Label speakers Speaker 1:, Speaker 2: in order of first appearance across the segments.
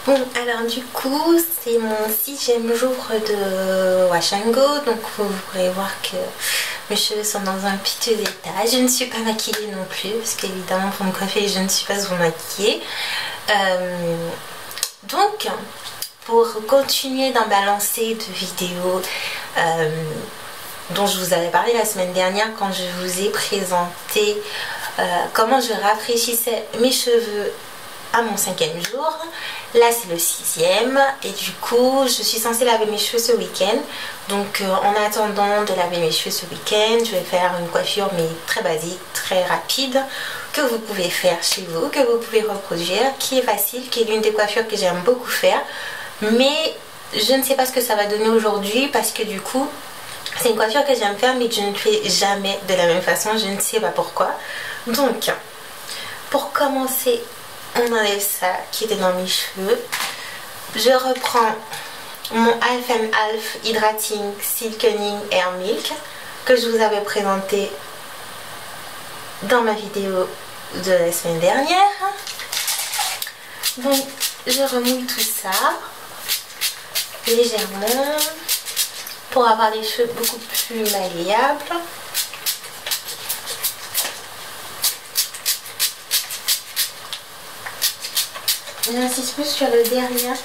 Speaker 1: Bon, alors du coup, c'est mon 6e jour de Wash and Go, donc vous pourrez voir que mes cheveux sont dans un piteux état. Je ne suis pas maquillée non plus, parce qu'évidemment pour me coiffer, je ne suis pas souvent maquillée. Donc, pour continuer d'en balancer de vidéos dont je vous avais parlé la semaine dernière quand je vous ai présenté comment je rafraîchissais mes cheveux à mon 5e jour. Là c'est le 6e et du coup je suis censée laver mes cheveux ce week-end. Donc en attendant de laver mes cheveux ce week-end, je vais faire une coiffure mais très basique, très rapide, que vous pouvez faire chez vous, que vous pouvez reproduire, qui est facile, qui est l'une des coiffures que j'aime beaucoup faire. Mais je ne sais pas ce que ça va donner aujourd'hui parce que du coup c'est une coiffure que j'aime faire mais que je ne fais jamais de la même façon, je ne sais pas pourquoi. Donc pour commencer, on enlève ça qui était dans mes cheveux. Je reprends mon Half and Half Hydrating Silkening Hair Milk que je vous avais présenté dans ma vidéo de la semaine dernière. Donc je remouille tout ça légèrement pour avoir les cheveux beaucoup plus malléables. J'insiste plus sur le derrière.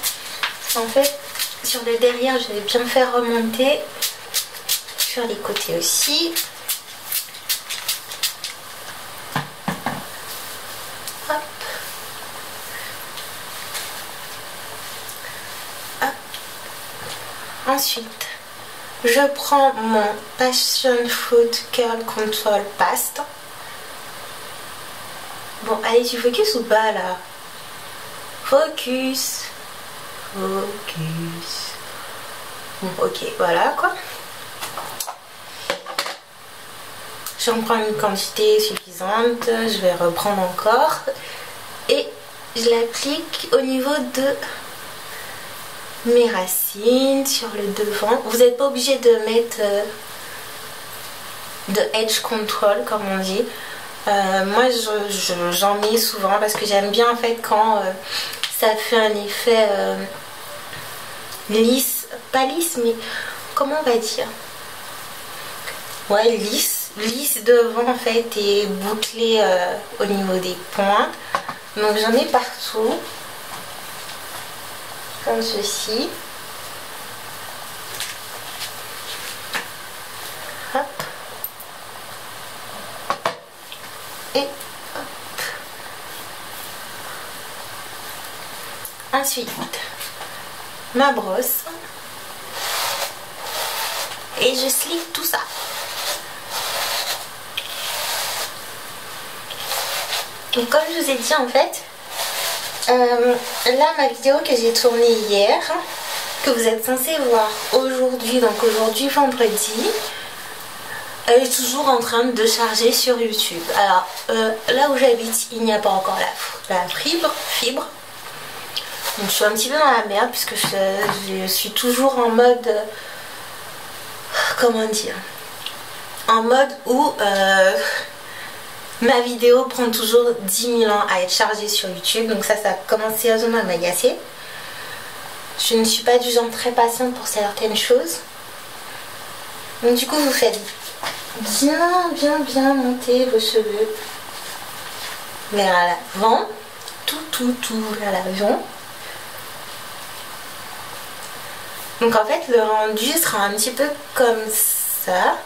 Speaker 1: En fait, sur le derrière, je vais bien faire remonter. Sur les côtés aussi. Hop. Hop. Ensuite, je prends mon Passion Fruit Curl Control Paste. Bon, allez, tu focus ou pas là? Focus. Focus. Bon, ok, voilà quoi. J'en prends une quantité suffisante. Je vais reprendre encore. Et je l'applique au niveau de mes racines, sur le devant. Vous n'êtes pas obligé de mettre de edge control comme on dit. Moi j'en mets souvent parce que j'aime bien en fait quand ça fait un effet lisse, pas lisse mais comment on va dire, ouais, lisse devant en fait et bouclé au niveau des pointes. Donc j'en ai partout comme ceci. Hop. Et hop. Ensuite, ma brosse. Et je slick tout ça. Donc comme je vous ai dit en fait, là ma vidéo que j'ai tournée hier, que vous êtes censé voir aujourd'hui, donc aujourd'hui vendredi, elle est toujours en train de charger sur YouTube. Alors là où j'habite, il n'y a pas encore la fibre. Donc je suis un petit peu dans la merde puisque je suis toujours en mode, comment dire, en mode où ma vidéo prend toujours 10 000 ans à être chargée sur YouTube. Donc ça a commencé sérieusement à m'agacer. Je ne suis pas du genre très patiente pour certaines choses. Donc du coup vous faites bien monter vos cheveux vers l'avant, tout vers l'avant. Donc en fait le rendu sera un petit peu comme ça.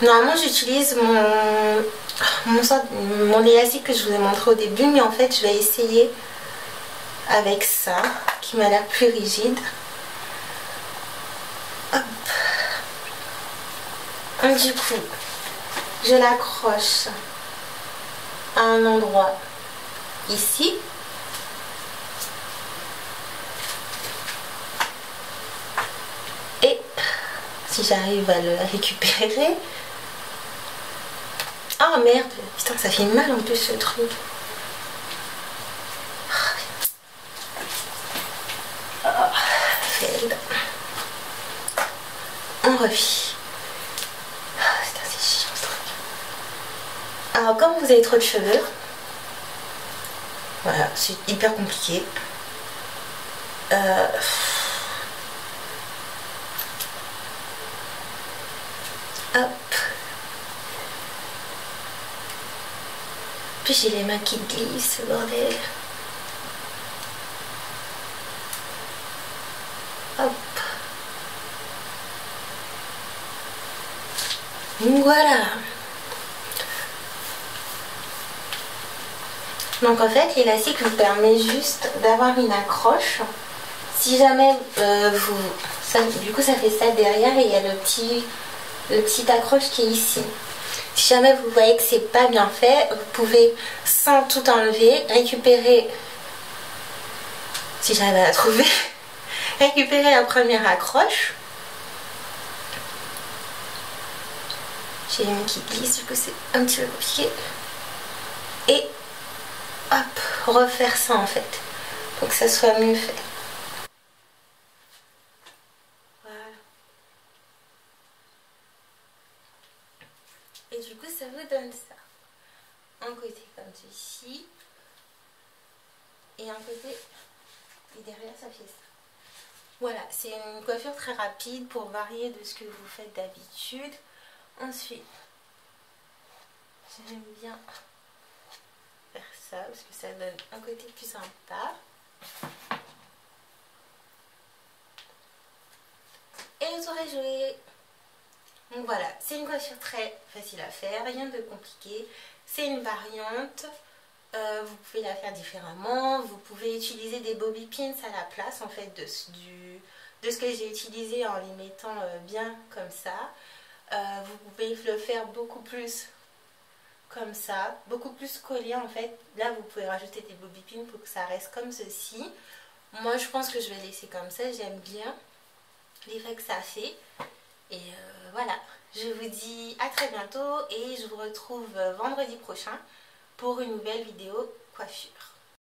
Speaker 1: Normalement j'utilise mon élastique que je vous ai montré au début, mais en fait je vais essayer avec ça qui m'a l'air plus rigide. Hop. Du coup, je l'accroche à un endroit ici. Et si j'arrive à le récupérer. Oh merde, putain ça fait mal en plus ce truc. Oh, failed. On refit. Alors comme vous avez trop de cheveux, voilà, c'est hyper compliqué. Hop. Puis j'ai les mains qui glissent, bordel. Hop. Voilà. Donc en fait, l'élastique vous permet juste d'avoir une accroche. Si jamais du coup ça fait ça derrière et il y a le petit accroche qui est ici. Si jamais vous voyez que c'est pas bien fait, vous pouvez sans tout enlever, récupérer, si j'arrive à la trouver, récupérer la première accroche. J'ai les mains qui glissent, du coup c'est un petit peu compliqué. Et hop, refaire ça en fait, pour que ça soit mieux fait. Voilà. Et du coup ça vous donne ça. Un côté comme ceci. Et un côté, et derrière ça fait ça. Voilà, c'est une coiffure très rapide pour varier de ce que vous faites d'habitude. Ensuite, j'aime bien faire ça parce que ça donne un côté plus sympa. Et le tour est joué. Donc voilà, c'est une coiffure très facile à faire, rien de compliqué. C'est une variante. Vous pouvez la faire différemment. Vous pouvez utiliser des bobby pins à la place en fait de ce que j'ai utilisé en les mettant bien comme ça. Vous pouvez le faire beaucoup plus comme ça, beaucoup plus collé en fait. Là vous pouvez rajouter des bobby pins pour que ça reste comme ceci. Moi je pense que je vais laisser comme ça, j'aime bien l'effet que ça fait. Et voilà, je vous dis à très bientôt et je vous retrouve vendredi prochain pour une nouvelle vidéo coiffure.